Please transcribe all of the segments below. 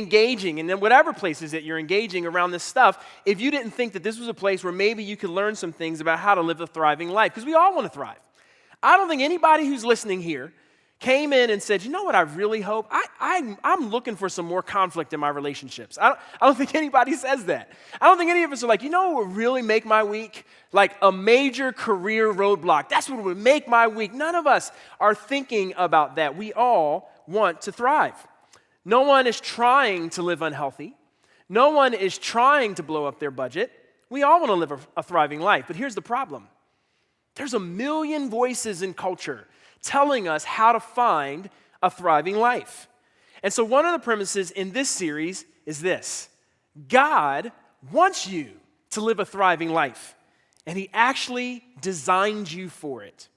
engaging, and then whatever places that you're engaging around this stuff, if you didn't think that this was a place where maybe you could learn some things about how to live a thriving life, because we all want to thrive. I don't think anybody who's listening here came in and said, you know what I really hope? I'm looking for some more conflict in my relationships. I don't think anybody says that. I don't think any of us are like, you know what would really make my week? Like a major career roadblock. That's what would make my week. None of us are thinking about that. We all want to thrive. No one is trying to live unhealthy. No one is trying to blow up their budget. We all want to live a thriving life. But here's the problem. There's a million voices in culture telling us how to find a thriving life. And so one of the premises in this series is this: God wants you to live a thriving life, and He actually designed you for it.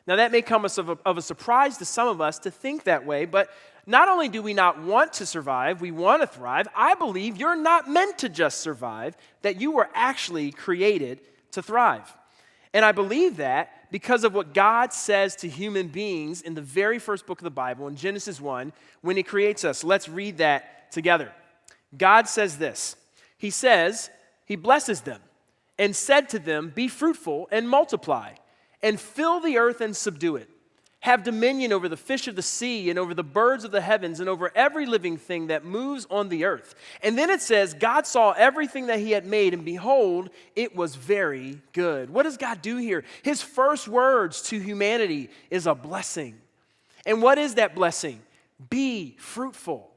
Now that may come as of a surprise to some of us to think that way, but not only do we not want to survive, we want to thrive. I believe you're not meant to just survive, that you were actually created to thrive. And I believe that because of what God says to human beings in the very first book of the Bible, in Genesis 1, when He creates us. Let's read that together. God says this. He says, He blesses them and said to them, be fruitful and multiply and fill the earth and subdue it. Have dominion over the fish of the sea and over the birds of the heavens and over every living thing that moves on the earth. And then it says, God saw everything that He had made, and behold, it was very good. What does God do here? His first words to humanity is a blessing. And what is that blessing? Be fruitful.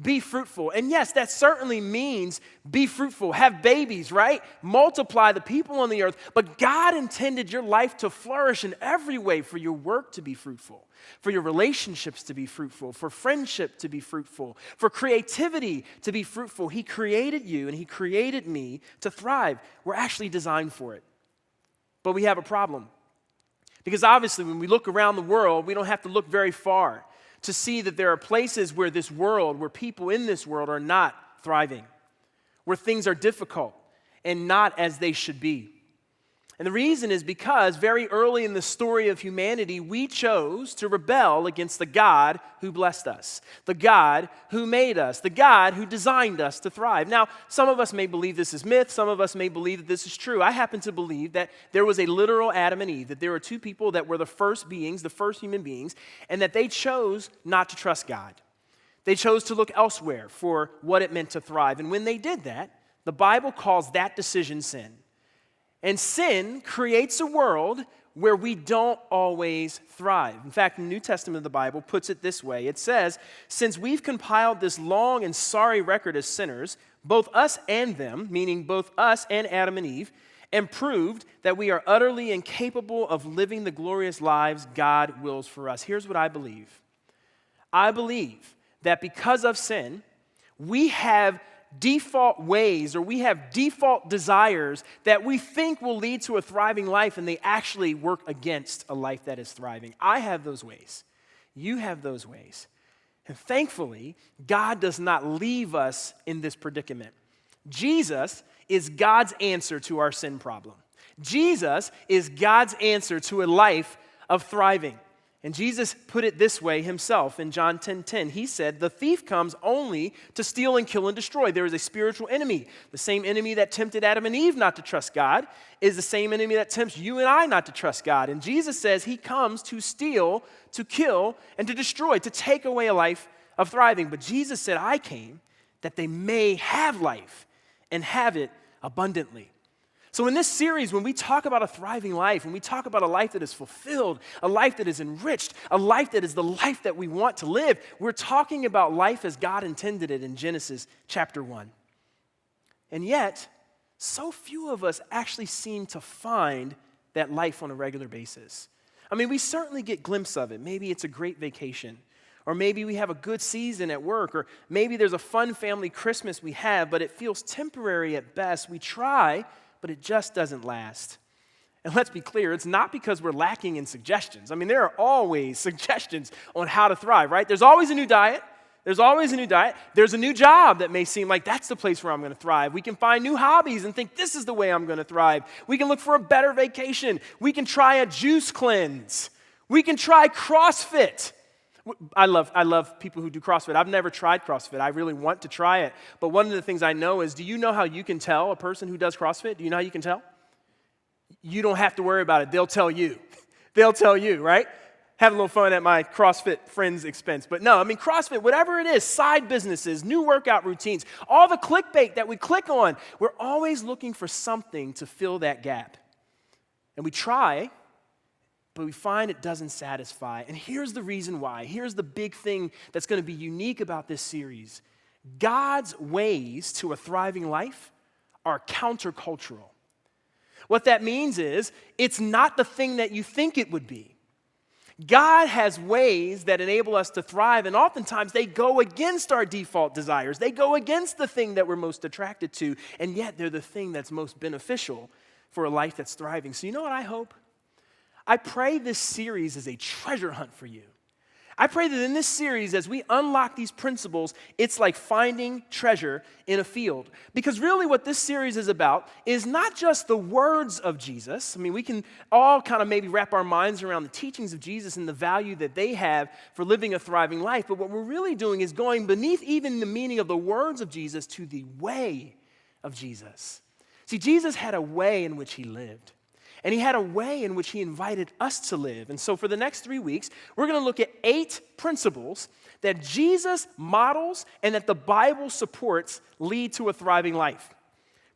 Be fruitful. And yes, that certainly means be fruitful. Have babies, right? Multiply the people on the earth. But God intended your life to flourish in every way, for your work to be fruitful, for your relationships to be fruitful, for friendship to be fruitful, for creativity to be fruitful. He created you and He created me to thrive. We're actually designed for it. But we have a problem. Because obviously when we look around the world, we don't have to look very far to see that there are places where people in this world are not thriving, where things are difficult and not as they should be. And the reason is because very early in the story of humanity, we chose to rebel against the God who blessed us, the God who made us, the God who designed us to thrive. Now, some of us may believe this is myth. Some of us may believe that this is true. I happen to believe that there was a literal Adam and Eve, that there were two people that were the first beings, the first human beings, and that they chose not to trust God. They chose to look elsewhere for what it meant to thrive. And when they did that, the Bible calls that decision sin. And sin creates a world where we don't always thrive. In fact, the New Testament of the Bible puts it this way. It says, since we've compiled this long and sorry record as sinners, both us and them, meaning both us and Adam and Eve, and proved that we are utterly incapable of living the glorious lives God wills for us. Here's what I believe. I believe that because of sin, we have default ways, or we have default desires that we think will lead to a thriving life, and they actually work against a life that is thriving. I have those ways. You have those ways. And thankfully, God does not leave us in this predicament. Jesus is God's answer to our sin problem. Jesus is God's answer to a life of thriving. And Jesus put it this way himself in John 10:10. He said, the thief comes only to steal and kill and destroy. There is a spiritual enemy. The same enemy that tempted Adam and Eve not to trust God is the same enemy that tempts you and I not to trust God. And Jesus says He comes to steal, to kill, and to destroy, to take away a life of thriving. But Jesus said, I came that they may have life and have it abundantly. So in this series, when we talk about a thriving life, when we talk about a life that is fulfilled, a life that is enriched, a life that is the life that we want to live, we're talking about life as God intended it in Genesis chapter 1. And yet, so few of us actually seem to find that life on a regular basis. I mean, we certainly get glimpses of it. Maybe it's a great vacation, or maybe we have a good season at work, or maybe there's a fun family Christmas we have, but it feels temporary at best. We try, but it just doesn't last. And let's be clear, it's not because we're lacking in suggestions. I mean, there are always suggestions on how to thrive, right? There's always a new diet. There's always a new diet. There's a new job that may seem like that's the place where I'm going to thrive. We can find new hobbies and think this is the way I'm going to thrive. We can look for a better vacation. We can try a juice cleanse. We can try CrossFit. I love people who do CrossFit. I've never tried CrossFit. I really want to try it. But one of the things I know is, do you know how you can tell a person who does CrossFit? Do you know how you can tell? You don't have to worry about it. They'll tell you. They'll tell you, right? Have a little fun at my CrossFit friends' expense. But no, I mean, CrossFit, whatever it is, side businesses, new workout routines, all the clickbait that we click on, we're always looking for something to fill that gap. And we try, but we find it doesn't satisfy. And here's the reason why. Here's the big thing that's going to be unique about this series. God's ways to a thriving life are countercultural. What that means is, it's not the thing that you think it would be. God has ways that enable us to thrive, and oftentimes they go against our default desires. They go against the thing that we're most attracted to, and yet they're the thing that's most beneficial for a life that's thriving. So you know what I hope? I pray this series is a treasure hunt for you. I pray that in this series, as we unlock these principles, it's like finding treasure in a field. Because really what this series is about is not just the words of Jesus. I mean, we can all kind of maybe wrap our minds around the teachings of Jesus and the value that they have for living a thriving life. But what we're really doing is going beneath even the meaning of the words of Jesus to the way of Jesus. See, Jesus had a way in which he lived. And he had a way in which he invited us to live. And so for the next 3 weeks, we're going to look at 8 principles that Jesus models and that the Bible supports lead to a thriving life.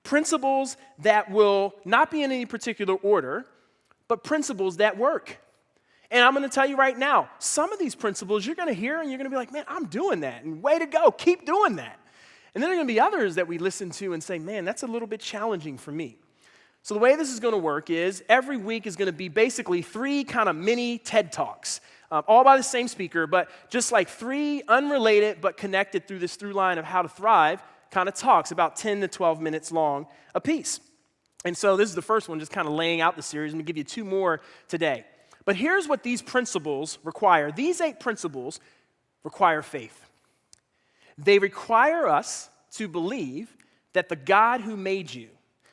Principles that will not be in any particular order, but principles that work. And I'm going to tell you right now, some of these principles you're going to hear and you're going to be like, man, I'm doing that. And way to go, keep doing that. And then there are going to be others that we listen to and say, man, that's a little bit challenging for me. So the way this is going to work is every week is going to be basically 3 kind of mini TED Talks, all by the same speaker, but just like 3 unrelated but connected through this through line of how to thrive kind of talks, about 10 to 12 minutes long a piece. And so this is the first one, just kind of laying out the series. I'm going to give you 2 more today. But here's what these principles require. These 8 principles require faith. They require us to believe that the God who made you,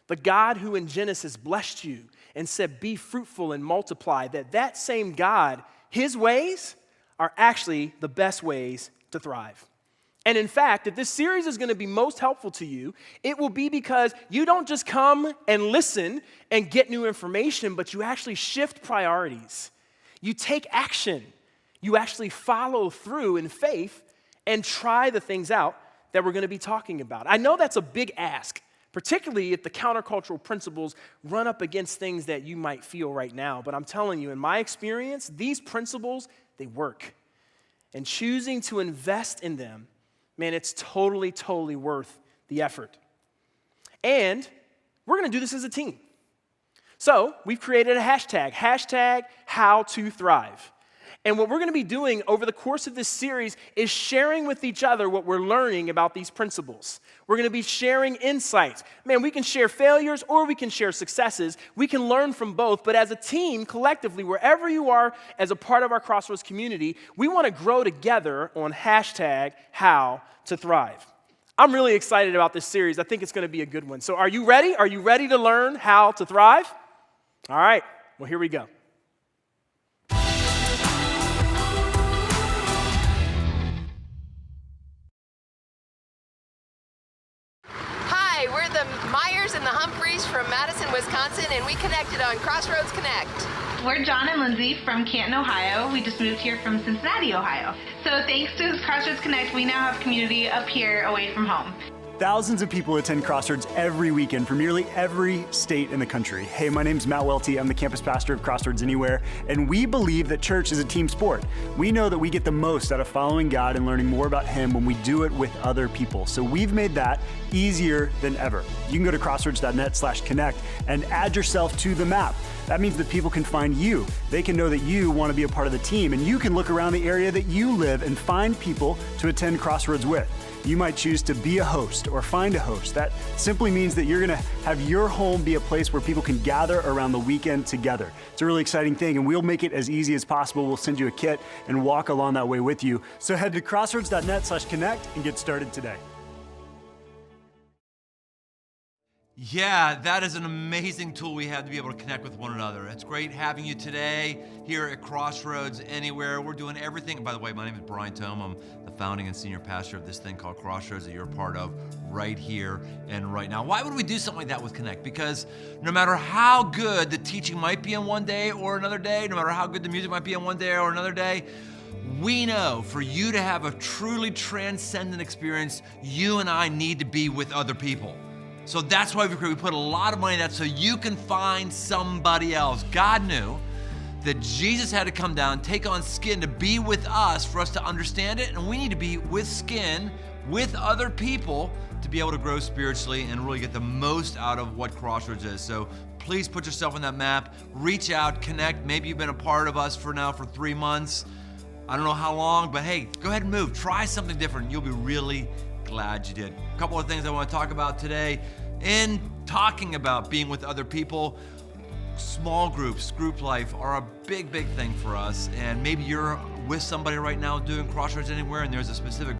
the God who in Genesis blessed you and said, be fruitful and multiply, that same God, his ways are actually the best ways to thrive. And in fact, if this series is going to be most helpful to you, it will be because you don't just come and listen and get new information, but you actually shift priorities. You take action. You actually follow through in faith and try the things out that we're going to be talking about. I know that's a big ask, particularly if the countercultural principles run up against things that you might feel right now. But I'm telling you, in my experience, these principles, they work. And choosing to invest in them, man, it's totally, totally worth the effort. And we're going to do this as a team. So we've created a hashtag #HowToThrive. And what we're going to be doing over the course of this series is sharing with each other what we're learning about these principles. We're going to be sharing insights. Man, we can share failures or we can share successes. We can learn from both, but as a team, collectively, wherever you are as a part of our Crossroads community, we want to grow together on #HowToThrive. I'm really excited about this series. I think it's going to be a good one. So are you ready? Are you ready to learn how to thrive? All right, well, here we go. We're the Myers and the Humphreys from Madison, Wisconsin, and we connected on Crossroads Connect. We're John and Lindsay from Canton, Ohio. We just moved here from Cincinnati, Ohio. So thanks to Crossroads Connect, we now have community up here away from home. Thousands of people attend Crossroads every weekend from nearly every state in the country. Hey, my name's Matt Welty. I'm the campus pastor of Crossroads Anywhere, and we believe that church is a team sport. We know that we get the most out of following God and learning more about Him when we do it with other people. So we've made that easier than ever. You can go to crossroads.net/connect and add yourself to the map. That means that people can find you. They can know that you want to be a part of the team, and you can look around the area that you live and find people to attend Crossroads with. You might choose to be a host or find a host. That simply means that you're going to have your home be a place where people can gather around the weekend together. It's a really exciting thing, and we'll make it as easy as possible. We'll send you a kit and walk along that way with you. So head to crossroads.net/connect and get started today. Yeah, that is an amazing tool we have to be able to connect with one another. It's great having you today here at Crossroads Anywhere. We're doing everything. By the way, my name is Brian Tome. I'm the founding and senior pastor of this thing called Crossroads that you're a part of right here and right now. Why would we do something like that with Connect? Because no matter how good the teaching might be on one day or another day, no matter how good the music might be on one day or another day, we know for you to have a truly transcendent experience, you and I need to be with other people. So that's why we put a lot of money in that so you can find somebody else. God knew that Jesus had to come down, take on skin to be with us for us to understand it, and we need to be with skin, with other people to be able to grow spiritually and really get the most out of what Crossroads is. So please put yourself on that map, reach out, connect. Maybe you've been a part of us for 3 months. I don't know how long, but hey, go ahead and move. Try something different. You'll be really glad you did. A couple of things I want to talk about today. In talking about being with other people, small groups, group life are a big, big thing for us. And maybe you're with somebody right now doing Crossroads Anywhere and there's a specific